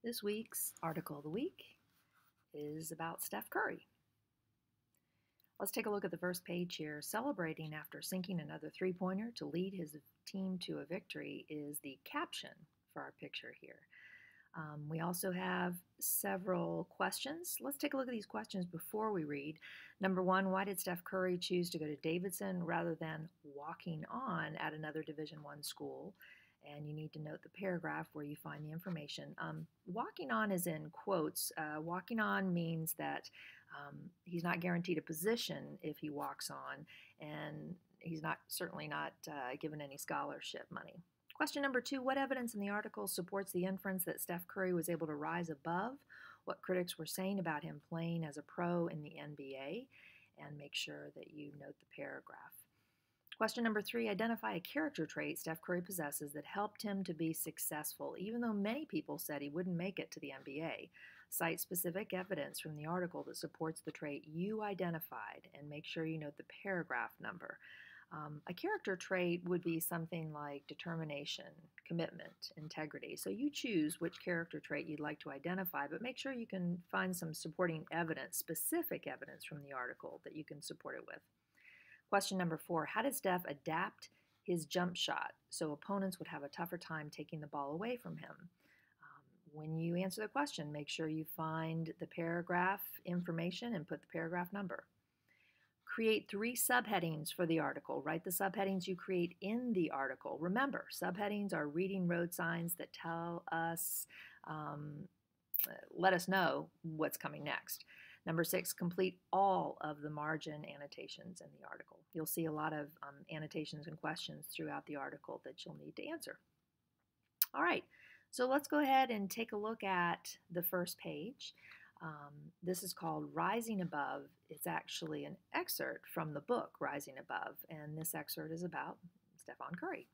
This week's article of the week is about Steph Curry. Let's take a look at the first page here. Celebrating after sinking another three-pointer to lead his team to a victory is the caption for our picture here. We also have several questions. Let's take a look at these questions before we read. Number one, why did Steph Curry choose to go to Davidson rather than walking on at another Division I school? And you need to note the paragraph where you find the information. Walking on is in quotes. Walking on means that he's not guaranteed a position if he walks on, and he's certainly not given any scholarship money. Question number two, what evidence in the article supports the inference that Steph Curry was able to rise above what critics were saying about him playing as a pro in the NBA? And make sure that you note the paragraph. Question number three, identify a character trait Steph Curry possesses that helped him to be successful, even though many people said he wouldn't make it to the NBA. Cite specific evidence from the article that supports the trait you identified, and make sure you note the paragraph number. A character trait would be something like determination, commitment, integrity. So you choose which character trait you'd like to identify, but make sure you can find some supporting evidence, specific evidence from the article that you can support it with. Question number four, how did Steph adapt his jump shot so opponents would have a tougher time taking the ball away from him? When you answer the question, make sure you find the paragraph information and put the paragraph number. Create 3 subheadings for the article. Write the subheadings you create in the article. Remember, subheadings are reading road signs that tell us, let us know what's coming next. Number 6, complete all of the margin annotations in the article. You'll see a lot of annotations and questions throughout the article that you'll need to answer. All right, so let's go ahead and take a look at the first page. This is called Rising Above. It's actually an excerpt from the book Rising Above, and this excerpt is about Stephon Curry.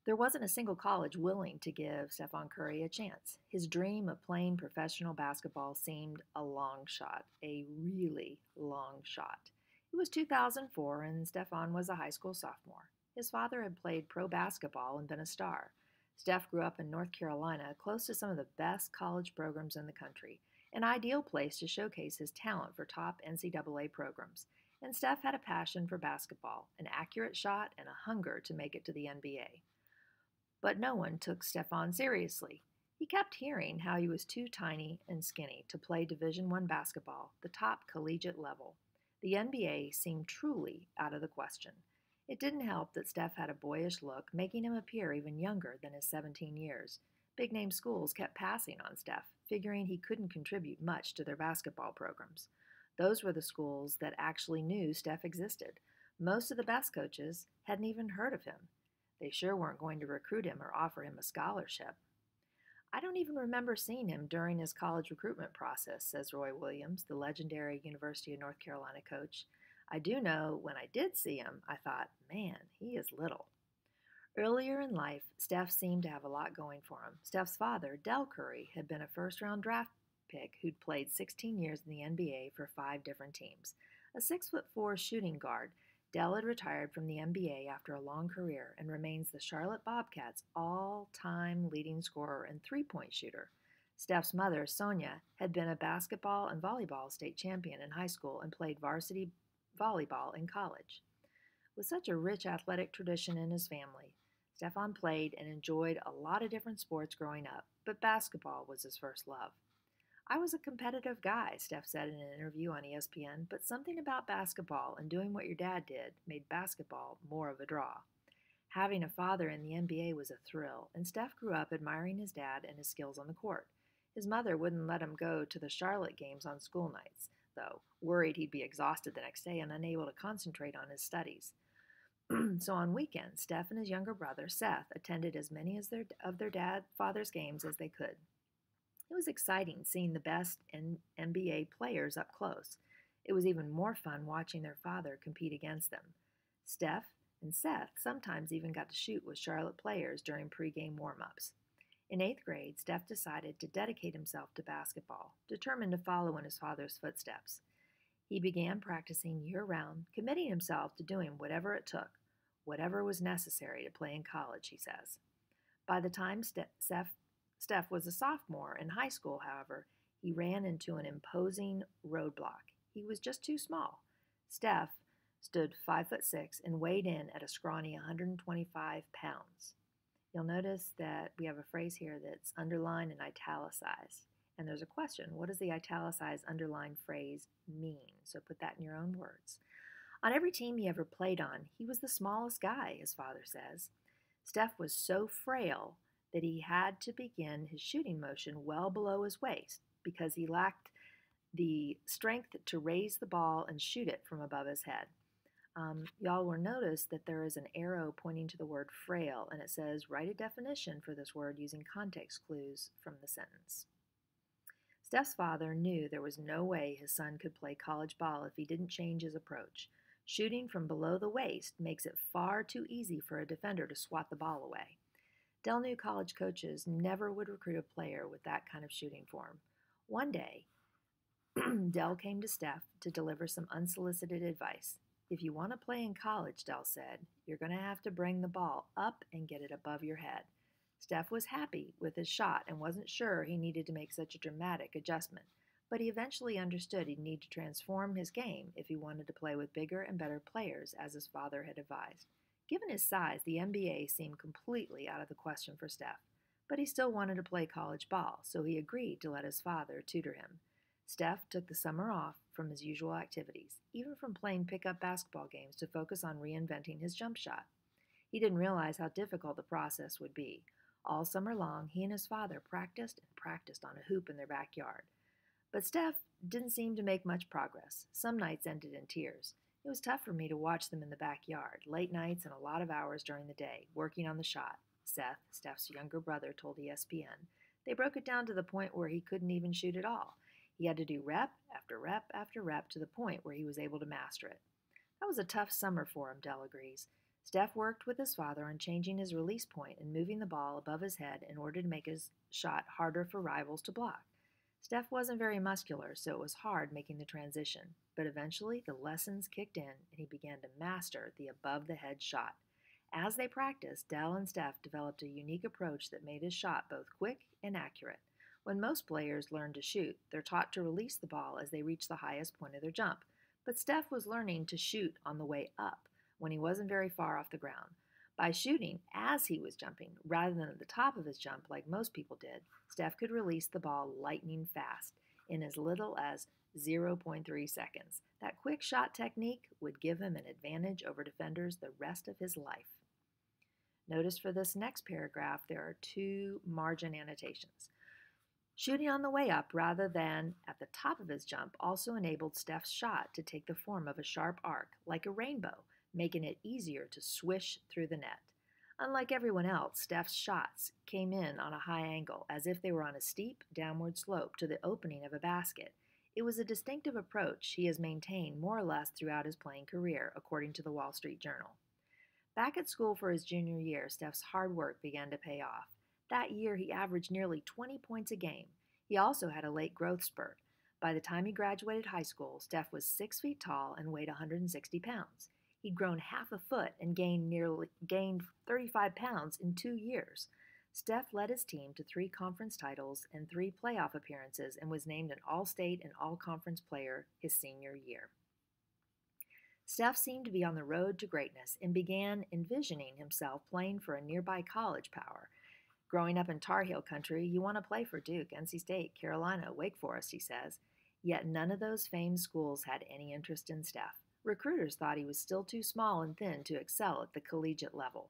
There wasn't a single college willing to give Stephon Curry a chance. His dream of playing professional basketball seemed a long shot, a really long shot. It was 2004, and Stephon was a high school sophomore. His father had played pro basketball and been a star. Steph grew up in North Carolina, close to some of the best college programs in the country, an ideal place to showcase his talent for top NCAA programs. And Steph had a passion for basketball, an accurate shot, and a hunger to make it to the NBA. But no one took Stephon seriously. He kept hearing how he was too tiny and skinny to play Division I basketball, the top collegiate level. The NBA seemed truly out of the question. It didn't help that Steph had a boyish look, making him appear even younger than his 17 years. Big-name schools kept passing on Steph, figuring he couldn't contribute much to their basketball programs. Those were the schools that actually knew Steph existed. Most of the best coaches hadn't even heard of him. They sure weren't going to recruit him or offer him a scholarship. I don't even remember seeing him during his college recruitment process, says Roy Williams, the legendary University of North Carolina coach. I do know when I did see him, I thought, man, he is little. Earlier in life, Steph seemed to have a lot going for him. Steph's father, Del Curry, had been a first-round draft pick who'd played 16 years in the NBA for 5 different teams. A 6'4" shooting guard, Del had retired from the NBA after a long career and remains the Charlotte Bobcats' all-time leading scorer and three-point shooter. Steph's mother, Sonia, had been a basketball and volleyball state champion in high school and played varsity volleyball in college. With such a rich athletic tradition in his family, Stephon played and enjoyed a lot of different sports growing up, but basketball was his first love. I was a competitive guy, Steph said in an interview on ESPN, but something about basketball and doing what your dad did made basketball more of a draw. Having a father in the NBA was a thrill, and Steph grew up admiring his dad and his skills on the court. His mother wouldn't let him go to the Charlotte games on school nights, though, worried he'd be exhausted the next day and unable to concentrate on his studies. So on weekends, Steph and his younger brother, Seth, attended as many of their father's games as they could. It was exciting seeing the best NBA players up close. It was even more fun watching their father compete against them. Steph and Seth sometimes even got to shoot with Charlotte players during pregame warm-ups. In 8th grade, Steph decided to dedicate himself to basketball, determined to follow in his father's footsteps. He began practicing year-round, committing himself to doing whatever it took, whatever was necessary to play in college, he says. By the time Steph was a sophomore in high school, however, he ran into an imposing roadblock. He was just too small. Steph stood 5'6" and weighed in at a scrawny 125 pounds. You'll notice that we have a phrase here that's underlined and italicized. And there's a question, what does the italicized underlined phrase mean? So put that in your own words. On every team he ever played on, he was the smallest guy, his father says. Steph was so frail that he had to begin his shooting motion well below his waist because he lacked the strength to raise the ball and shoot it from above his head. Y'all will notice that there is an arrow pointing to the word frail, and it says write a definition for this word using context clues from the sentence. Steph's father knew there was no way his son could play college ball if he didn't change his approach. Shooting from below the waist makes it far too easy for a defender to swat the ball away. Dell knew college coaches never would recruit a player with that kind of shooting form. One day, Dell came to Steph to deliver some unsolicited advice. If you want to play in college, Dell said, you're going to have to bring the ball up and get it above your head. Steph was happy with his shot and wasn't sure he needed to make such a dramatic adjustment, but he eventually understood he'd need to transform his game if he wanted to play with bigger and better players, as his father had advised. Given his size, the NBA seemed completely out of the question for Steph, but he still wanted to play college ball, so he agreed to let his father tutor him. Steph took the summer off from his usual activities, even from playing pickup basketball games, to focus on reinventing his jump shot. He didn't realize how difficult the process would be. All summer long, he and his father practiced and practiced on a hoop in their backyard. But Steph didn't seem to make much progress. Some nights ended in tears. It was tough for me to watch them in the backyard, late nights and a lot of hours during the day, working on the shot, Seth, Steph's younger brother, told ESPN. They broke it down to the point where he couldn't even shoot at all. He had to do rep after rep after rep to the point where he was able to master it. That was a tough summer for him, Dell agrees. Steph worked with his father on changing his release point and moving the ball above his head in order to make his shot harder for rivals to block. Steph wasn't very muscular, so it was hard making the transition, but eventually the lessons kicked in and he began to master the above-the-head shot. As they practiced, Dell and Steph developed a unique approach that made his shot both quick and accurate. When most players learn to shoot, they're taught to release the ball as they reach the highest point of their jump. But Steph was learning to shoot on the way up when he wasn't very far off the ground. By shooting as he was jumping, rather than at the top of his jump like most people did, Steph could release the ball lightning fast in as little as 0.3 seconds. That quick shot technique would give him an advantage over defenders the rest of his life. Notice for this next paragraph, there are two margin annotations. Shooting on the way up rather than at the top of his jump also enabled Steph's shot to take the form of a sharp arc, like a rainbow, making it easier to swish through the net. Unlike everyone else, Steph's shots came in on a high angle, as if they were on a steep downward slope to the opening of a basket. It was a distinctive approach he has maintained more or less throughout his playing career, according to the Wall Street Journal. Back at school for his junior year, Steph's hard work began to pay off. That year, he averaged nearly 20 points a game. He also had a late growth spurt. By the time he graduated high school, Steph was 6 feet tall and weighed 160 pounds. He'd grown half a foot and gained 35 pounds in 2 years. Steph led his team to 3 conference titles and 3 playoff appearances and was named an All-State and All-Conference player his senior year. Steph seemed to be on the road to greatness and began envisioning himself playing for a nearby college power. Growing up in Tar Heel country, you want to play for Duke, NC State, Carolina, Wake Forest, he says. Yet none of those famed schools had any interest in Steph. Recruiters thought he was still too small and thin to excel at the collegiate level.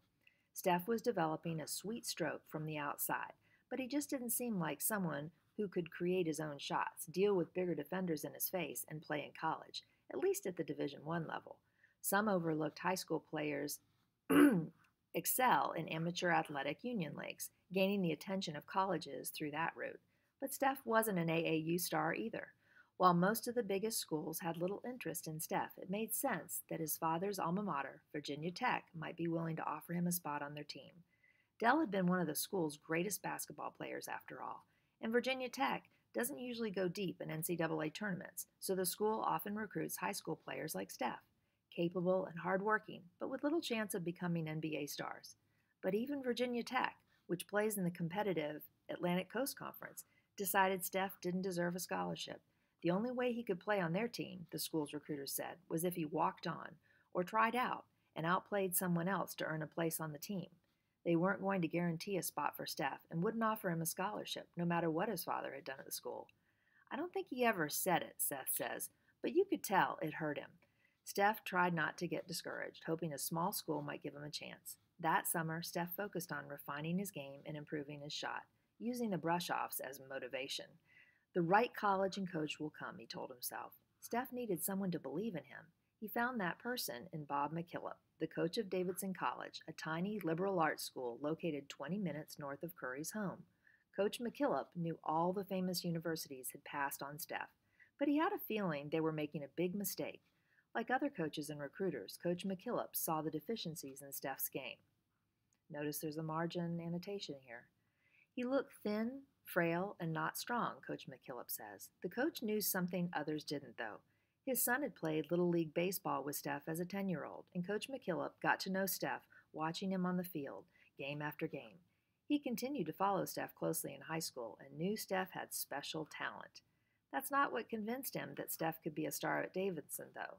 Steph was developing a sweet stroke from the outside, but he just didn't seem like someone who could create his own shots, deal with bigger defenders in his face, and play in college, at least at the Division I level. Some overlooked high school players excel in amateur athletic union leagues, gaining the attention of colleges through that route. But Steph wasn't an AAU star either. While most of the biggest schools had little interest in Steph, it made sense that his father's alma mater, Virginia Tech, might be willing to offer him a spot on their team. Dell had been one of the school's greatest basketball players after all, and Virginia Tech doesn't usually go deep in NCAA tournaments, so the school often recruits high school players like Steph, capable and hardworking, but with little chance of becoming NBA stars. But even Virginia Tech, which plays in the competitive Atlantic Coast Conference, decided Steph didn't deserve a scholarship. The only way he could play on their team, the school's recruiters said, was if he walked on or tried out and outplayed someone else to earn a place on the team. They weren't going to guarantee a spot for Steph and wouldn't offer him a scholarship, no matter what his father had done at the school. I don't think he ever said it, Seth says, but you could tell it hurt him. Steph tried not to get discouraged, hoping a small school might give him a chance. That summer, Steph focused on refining his game and improving his shot, using the brush-offs as motivation. The right college and coach will come, he told himself. Steph needed someone to believe in him. He found that person in Bob McKillop, the coach of Davidson College, a tiny liberal arts school located 20 minutes north of Curry's home. Coach McKillop knew all the famous universities had passed on Steph, but he had a feeling they were making a big mistake. Like other coaches and recruiters, Coach McKillop saw the deficiencies in Steph's game. Notice there's a margin annotation here. He looked thin, frail, and not strong, Coach McKillop says. The coach knew something others didn't, though. His son had played Little League baseball with Steph as a 10-year-old, and Coach McKillop got to know Steph, watching him on the field, game after game. He continued to follow Steph closely in high school and knew Steph had special talent. That's not what convinced him that Steph could be a star at Davidson, though.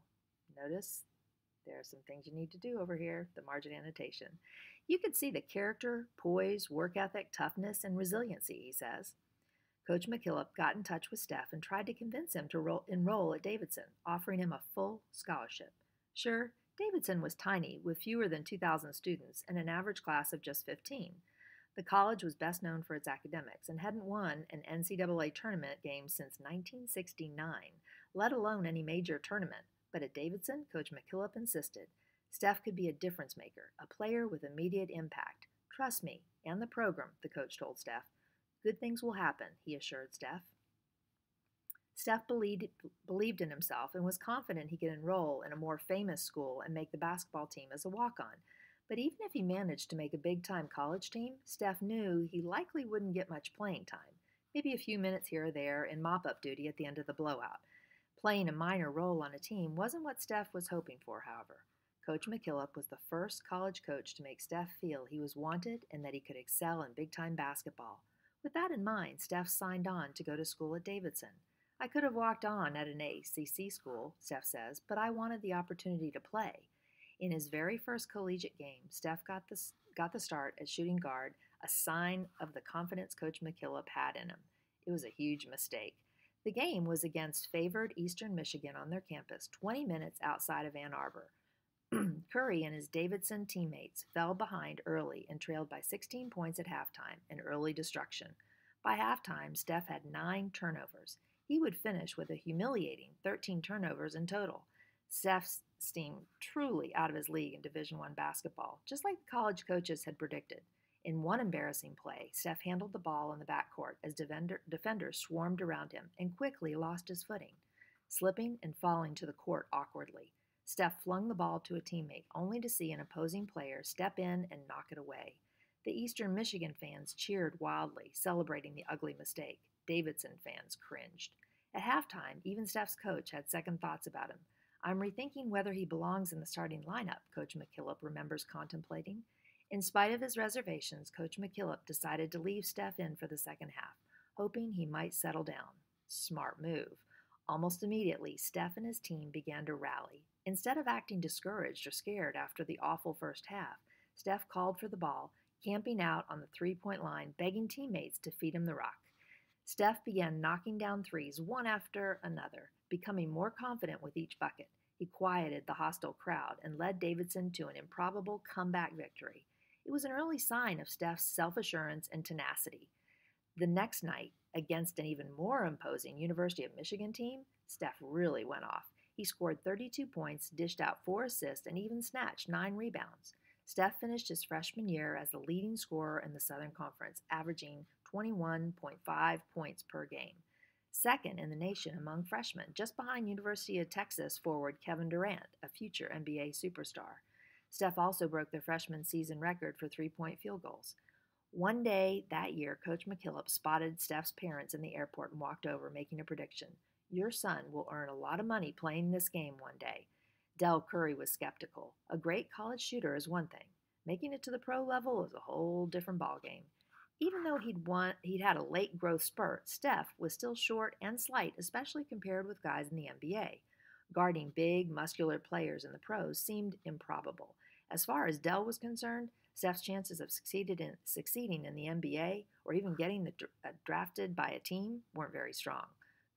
Notice there are some things you need to do over here, the margin annotation. You could see the character, poise, work ethic, toughness, and resiliency, he says. Coach McKillop got in touch with Steph and tried to convince him to enroll at Davidson, offering him a full scholarship. Sure, Davidson was tiny, with fewer than 2,000 students and an average class of just 15. The college was best known for its academics and hadn't won an NCAA tournament game since 1969, let alone any major tournament. But at Davidson, Coach McKillop insisted. Steph could be a difference maker, a player with immediate impact. Trust me and the program, the coach told Steph. Good things will happen, he assured Steph. Steph believed in himself and was confident he could enroll in a more famous school and make the basketball team as a walk-on. But even if he managed to make a big-time college team, Steph knew he likely wouldn't get much playing time, maybe a few minutes here or there in mop-up duty at the end of the blowout. Playing a minor role on a team wasn't what Steph was hoping for, however. Coach McKillop was the first college coach to make Steph feel he was wanted and that he could excel in big-time basketball. With that in mind, Steph signed on to go to school at Davidson. I could have walked on at an ACC school, Steph says, but I wanted the opportunity to play. In his very first collegiate game, Steph got the start at shooting guard, a sign of the confidence Coach McKillop had in him. It was a huge mistake. The game was against favored Eastern Michigan on their campus, 20 minutes outside of Ann Arbor. Curry and his Davidson teammates fell behind early and trailed by 16 points at halftime, an early destruction. By halftime, Steph had 9 turnovers. He would finish with a humiliating 13 turnovers in total. Steph seemed truly out of his league in Division I basketball, just like the college coaches had predicted. In one embarrassing play, Steph handled the ball in the backcourt as defenders swarmed around him and quickly lost his footing, slipping and falling to the court awkwardly. Steph flung the ball to a teammate, only to see an opposing player step in and knock it away. The Eastern Michigan fans cheered wildly, celebrating the ugly mistake. Davidson fans cringed. At halftime, even Steph's coach had second thoughts about him. I'm rethinking whether he belongs in the starting lineup, Coach McKillop remembers contemplating. In spite of his reservations, Coach McKillop decided to leave Steph in for the second half, hoping he might settle down. Smart move. Almost immediately, Steph and his team began to rally. Instead of acting discouraged or scared after the awful first half, Steph called for the ball, camping out on the three-point line, begging teammates to feed him the rock. Steph began knocking down threes one after another, becoming more confident with each bucket. He quieted the hostile crowd and led Davidson to an improbable comeback victory. It was an early sign of Steph's self-assurance and tenacity. The next night, against an even more imposing University of Michigan team, Steph really went off. He scored 32 points, dished out 4 assists, and even snatched 9 rebounds. Steph finished his freshman year as the leading scorer in the Southern Conference, averaging 21.5 points per game. Second in the nation among freshmen, just behind University of Texas forward Kevin Durant, a future NBA superstar. Steph also broke the freshman season record for three-point field goals. One day that year, Coach McKillop spotted Steph's parents in the airport and walked over, making a prediction. Your son will earn a lot of money playing this game one day. Del Curry was skeptical. A great college shooter is one thing. Making it to the pro level is a whole different ballgame. Even though he'd had a late growth spurt, Steph was still short and slight, especially compared with guys in the NBA. Guarding big, muscular players in the pros seemed improbable. As far as Dell was concerned, Steph's chances of succeeding in the NBA or even getting drafted by a team weren't very strong.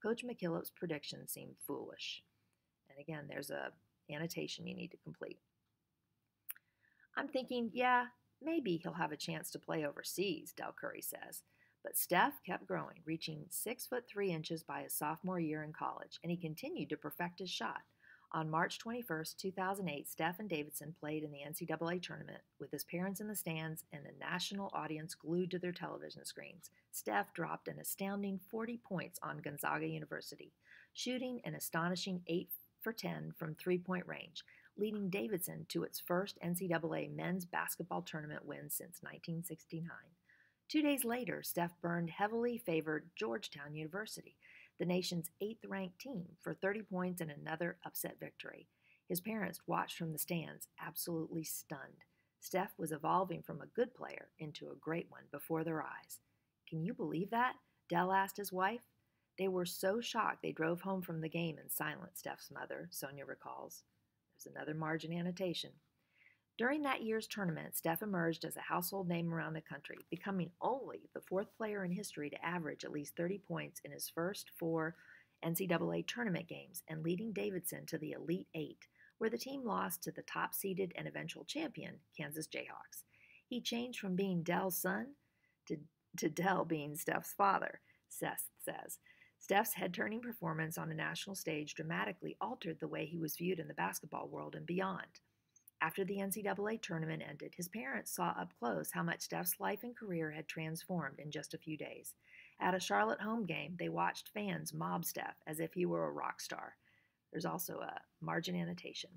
Coach McKillop's prediction seemed foolish. And again, there's a annotation you need to complete. I'm thinking, yeah, maybe he'll have a chance to play overseas, Del Curry says. But Steph kept growing, reaching 6'3" by his sophomore year in college, and he continued to perfect his shot. On March 21st, 2008, Steph and Davidson played in the NCAA tournament with his parents in the stands and a national audience glued to their television screens. Steph dropped an astounding 40 points on Gonzaga University, shooting an astonishing 8 for 10 from three-point range, leading Davidson to its first NCAA men's basketball tournament win since 1969. 2 days later, Steph burned heavily favored Georgetown University, the nation's 8th-ranked team, for 30 points and another upset victory. His parents watched from the stands, absolutely stunned. Steph was evolving from a good player into a great one before their eyes. Can you believe that? Dell asked his wife. They were so shocked they drove home from the game in silence, Steph's mother, Sonia recalls. There's another margin annotation. During that year's tournament, Steph emerged as a household name around the country, becoming only the 4th player in history to average at least 30 points in his first 4 NCAA tournament games and leading Davidson to the Elite Eight, where the team lost to the top-seeded and eventual champion, Kansas Jayhawks. He changed from being Dell's son to Dell being Steph's father, Seth says. Steph's head-turning performance on a national stage dramatically altered the way he was viewed in the basketball world and beyond. After the NCAA tournament ended, his parents saw up close how much Steph's life and career had transformed in just a few days. At a Charlotte home game, they watched fans mob Steph as if he were a rock star. There's also a margin annotation.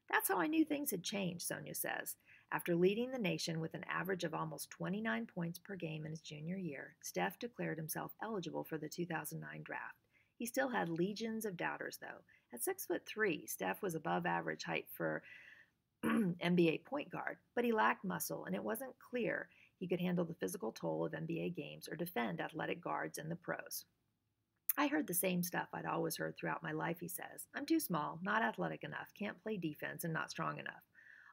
That's how I knew things had changed, Sonia says. After leading the nation with an average of almost 29 points per game in his junior year, Steph declared himself eligible for the 2009 draft. He still had legions of doubters, though. At 6'3", Steph was above average height for NBA point guard, but he lacked muscle, and it wasn't clear he could handle the physical toll of NBA games or defend athletic guards in the pros. I heard the same stuff I'd always heard throughout my life, he says. I'm too small, not athletic enough, can't play defense, and not strong enough.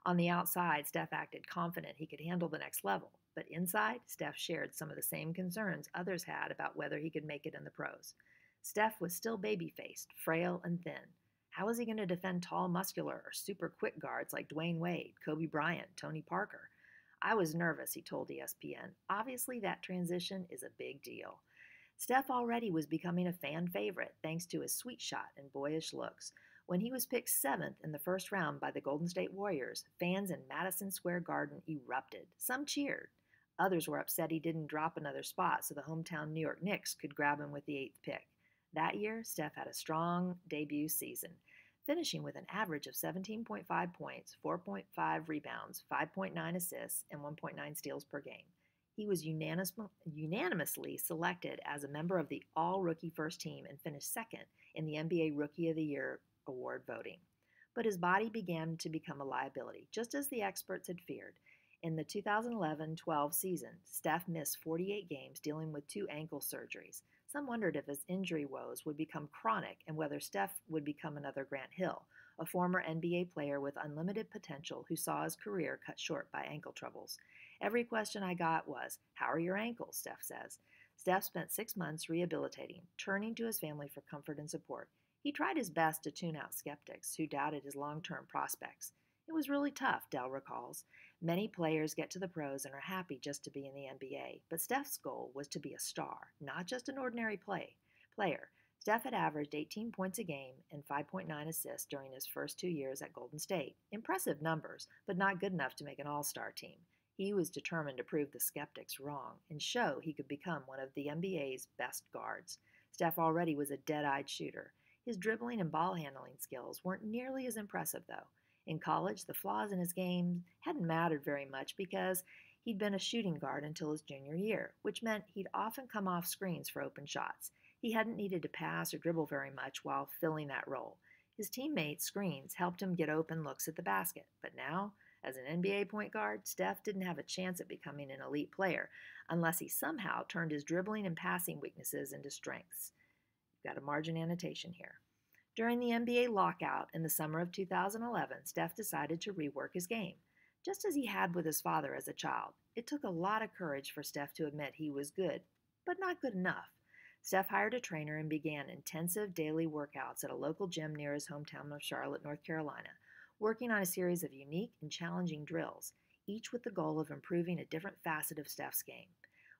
On the outside, Steph acted confident he could handle the next level, but inside, Steph shared some of the same concerns others had about whether he could make it in the pros. Steph was still baby-faced, frail, and thin. How was he going to defend tall, muscular, or super quick guards like Dwayne Wade, Kobe Bryant, Tony Parker? I was nervous, he told ESPN. Obviously, that transition is a big deal. Steph already was becoming a fan favorite thanks to his sweet shot and boyish looks. When he was picked 7th in the first round by the Golden State Warriors, fans in Madison Square Garden erupted. Some cheered. Others were upset he didn't drop another spot so the hometown New York Knicks could grab him with the 8th pick. That year, Steph had a strong debut season, finishing with an average of 17.5 points, 4.5 rebounds, 5.9 assists, and 1.9 steals per game. He was unanimously selected as a member of the all-rookie first team and finished second in the NBA Rookie of the Year award voting. But his body began to become a liability, just as the experts had feared. In the 2011-12 season, Steph missed 48 games dealing with 2 ankle surgeries. Some wondered if his injury woes would become chronic and whether Steph would become another Grant Hill, a former NBA player with unlimited potential who saw his career cut short by ankle troubles. Every question I got was, "How are your ankles?" Steph says. Steph spent 6 months rehabilitating, turning to his family for comfort and support. He tried his best to tune out skeptics who doubted his long-term prospects. It was really tough, Dell recalls. Many players get to the pros and are happy just to be in the NBA, but Steph's goal was to be a star, not just an ordinary player. Steph had averaged 18 points a game and 5.9 assists during his first 2 years at Golden State. Impressive numbers, but not good enough to make an all-star team. He was determined to prove the skeptics wrong and show he could become one of the NBA's best guards. Steph already was a dead-eyed shooter. His dribbling and ball handling skills weren't nearly as impressive, though. In college, the flaws in his game hadn't mattered very much because he'd been a shooting guard until his junior year, which meant he'd often come off screens for open shots. He hadn't needed to pass or dribble very much while filling that role. His teammates' screens helped him get open looks at the basket, but now, As an NBA point guard, Steph didn't have a chance at becoming an elite player unless he somehow turned his dribbling and passing weaknesses into strengths. You've got a margin annotation here. During the NBA lockout in the summer of 2011, Steph decided to rework his game, just as he had with his father as a child. It took a lot of courage for Steph to admit he was good, but not good enough. Steph hired a trainer and began intensive daily workouts at a local gym near his hometown of Charlotte, North Carolina, working on a series of unique and challenging drills, each with the goal of improving a different facet of Steph's game.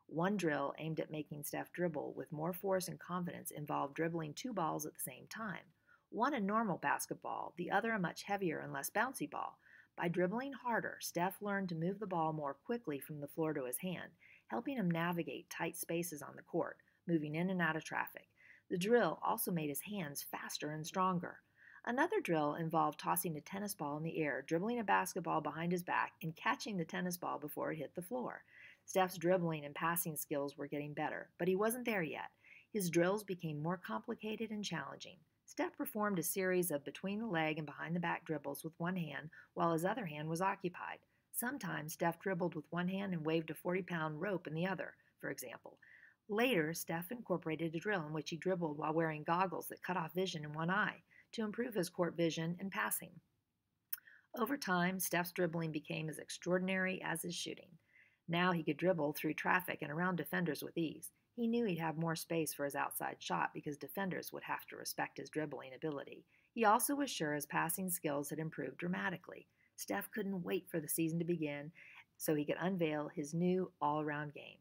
One drill aimed at making Steph dribble with more force and confidence involved dribbling two balls at the same time. One a normal basketball, the other a much heavier and less bouncy ball. By dribbling harder, Steph learned to move the ball more quickly from the floor to his hand, helping him navigate tight spaces on the court, moving in and out of traffic. The drill also made his hands faster and stronger. Another drill involved tossing a tennis ball in the air, dribbling a basketball behind his back, and catching the tennis ball before it hit the floor. Steph's dribbling and passing skills were getting better, but he wasn't there yet. His drills became more complicated and challenging. Steph performed a series of between the leg and behind the back dribbles with one hand while his other hand was occupied. Sometimes Steph dribbled with one hand and waved a 40-pound rope in the other, for example. Later, Steph incorporated a drill in which he dribbled while wearing goggles that cut off vision in one eye to improve his court vision and passing. Over time, Steph's dribbling became as extraordinary as his shooting. Now he could dribble through traffic and around defenders with ease. He knew he'd have more space for his outside shot because defenders would have to respect his dribbling ability. He also was sure his passing skills had improved dramatically. Steph couldn't wait for the season to begin so he could unveil his new all-around game.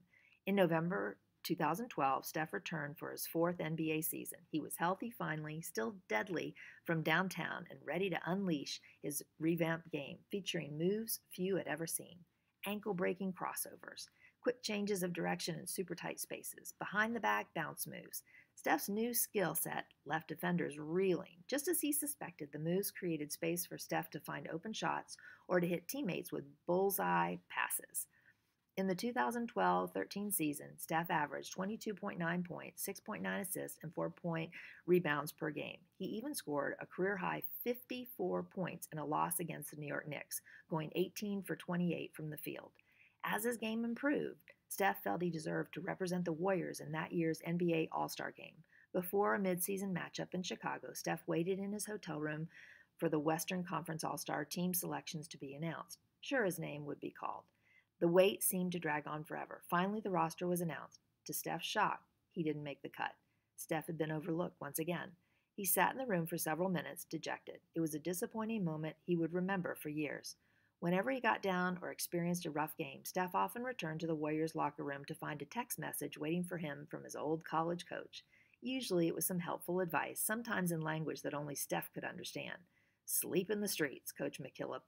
In November 2012, Steph returned for his fourth NBA season. He was healthy finally, still deadly from downtown, and ready to unleash his revamped game, featuring moves few had ever seen. Ankle-breaking crossovers, quick changes of direction in super tight spaces, behind-the-back bounce moves. Steph's new skill set left defenders reeling. Just as he suspected, the moves created space for Steph to find open shots or to hit teammates with bullseye passes. In the 2012-13 season, Steph averaged 22.9 points, 6.9 assists, and 4 rebounds per game. He even scored a career-high 54 points in a loss against the New York Knicks, going 18 for 28 from the field. As his game improved, Steph felt he deserved to represent the Warriors in that year's NBA All-Star game. Before a midseason matchup in Chicago, Steph waited in his hotel room for the Western Conference All-Star team selections to be announced. Sure, his name would be called. The wait seemed to drag on forever. Finally, the roster was announced. To Steph's shock, he didn't make the cut. Steph had been overlooked once again. He sat in the room for several minutes, dejected. It was a disappointing moment he would remember for years. Whenever he got down or experienced a rough game, Steph often returned to the Warriors' locker room to find a text message waiting for him from his old college coach. Usually it was some helpful advice, sometimes in language that only Steph could understand. Sleep in the streets, Coach McKillop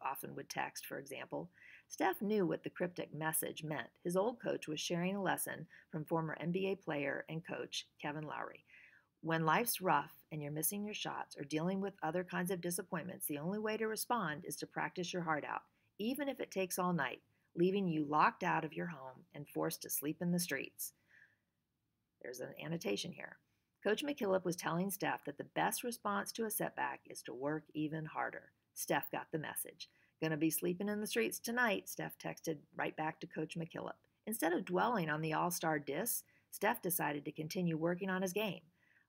often would text, for example. Steph knew what the cryptic message meant. His old coach was sharing a lesson from former NBA player and coach Kevin Lowry. When life's rough and you're missing your shots or dealing with other kinds of disappointments, the only way to respond is to practice your heart out, even if it takes all night, leaving you locked out of your home and forced to sleep in the streets. There's an annotation here. Coach McKillop was telling Steph that the best response to a setback is to work even harder. Steph got the message. Gonna be sleeping in the streets tonight, Steph texted right back to Coach McKillop. Instead of dwelling on the All-Star diss, Steph decided to continue working on his game.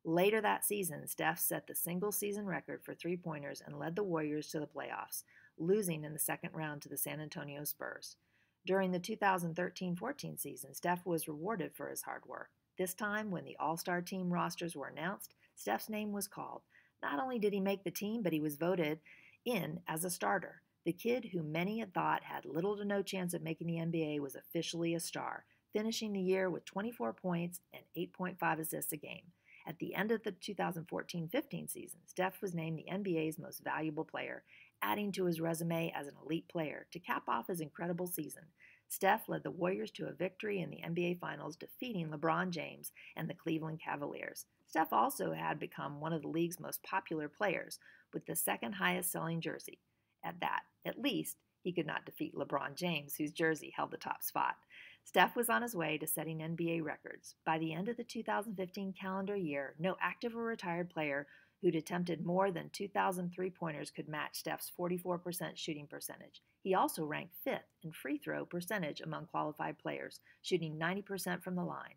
Later that season, Steph set the single-season record for three-pointers and led the Warriors to the playoffs, losing in the second round to the San Antonio Spurs. During the 2013-14 season, Steph was rewarded for his hard work. This time, when the All-Star team rosters were announced, Steph's name was called. Not only did he make the team, but he was voted in as a starter. The kid who many had thought had little to no chance of making the NBA was officially a star, finishing the year with 24 points and 8.5 assists a game. At the end of the 2014-15 season, Steph was named the NBA's most valuable player, adding to his resume as an elite player. To cap off his incredible season, Steph led the Warriors to a victory in the NBA Finals, defeating LeBron James and the Cleveland Cavaliers. Steph also had become one of the league's most popular players, with the second highest selling jersey. At least, he could not defeat LeBron James, whose jersey held the top spot. Steph was on his way to setting NBA records. By the end of the 2015 calendar year, no active or retired player who'd attempted more than 2,000 three-pointers, could match Steph's 44% shooting percentage. He also ranked fifth in free throw percentage among qualified players, shooting 90% from the line.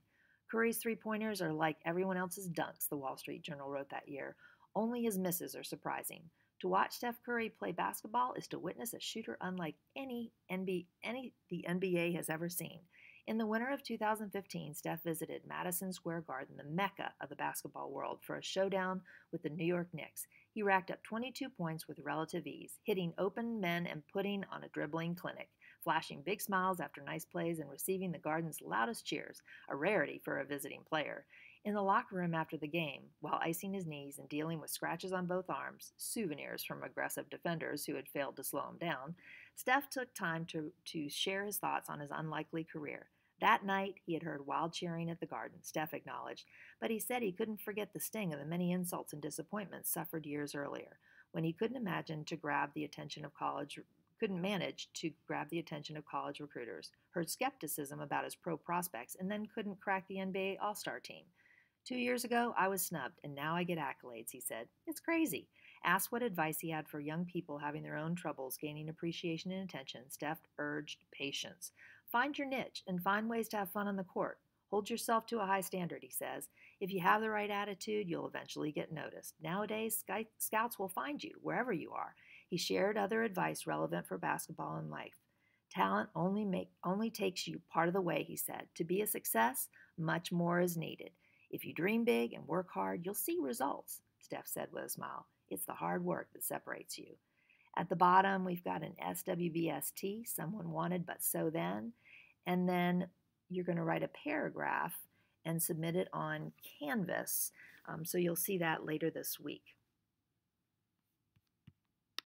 Curry's three-pointers are like everyone else's dunks, the Wall Street Journal wrote that year. Only his misses are surprising. To watch Steph Curry play basketball is to witness a shooter unlike any the NBA has ever seen. In the winter of 2015, Steph visited Madison Square Garden, the mecca of the basketball world, for a showdown with the New York Knicks. He racked up 22 points with relative ease, hitting open men and putting on a dribbling clinic, flashing big smiles after nice plays and receiving the Garden's loudest cheers, a rarity for a visiting player. In the locker room after the game, while icing his knees and dealing with scratches on both arms, souvenirs from aggressive defenders who had failed to slow him down, Steph took time to share his thoughts on his unlikely career. That night, he had heard wild cheering at the Garden, Steph acknowledged, but he said he couldn't forget the sting of the many insults and disappointments suffered years earlier, when he couldn't manage to grab the attention of college recruiters, heard skepticism about his pro prospects, and then couldn't crack the NBA All-Star team. 2 years ago, I was snubbed, and now I get accolades, he said. It's crazy. Asked what advice he had for young people having their own troubles gaining appreciation and attention, Steph urged patience. Find your niche and find ways to have fun on the court. Hold yourself to a high standard, he says. If you have the right attitude, you'll eventually get noticed. Nowadays, scouts will find you wherever you are. He shared other advice relevant for basketball and life. Talent only takes you part of the way, he said. To be a success, much more is needed. If you dream big and work hard, you'll see results, Steph said with a smile. It's the hard work that separates you. At the bottom, we've got an SWBST, someone wanted but so then, and then you're going to write a paragraph and submit it on Canvas, so you'll see that later this week.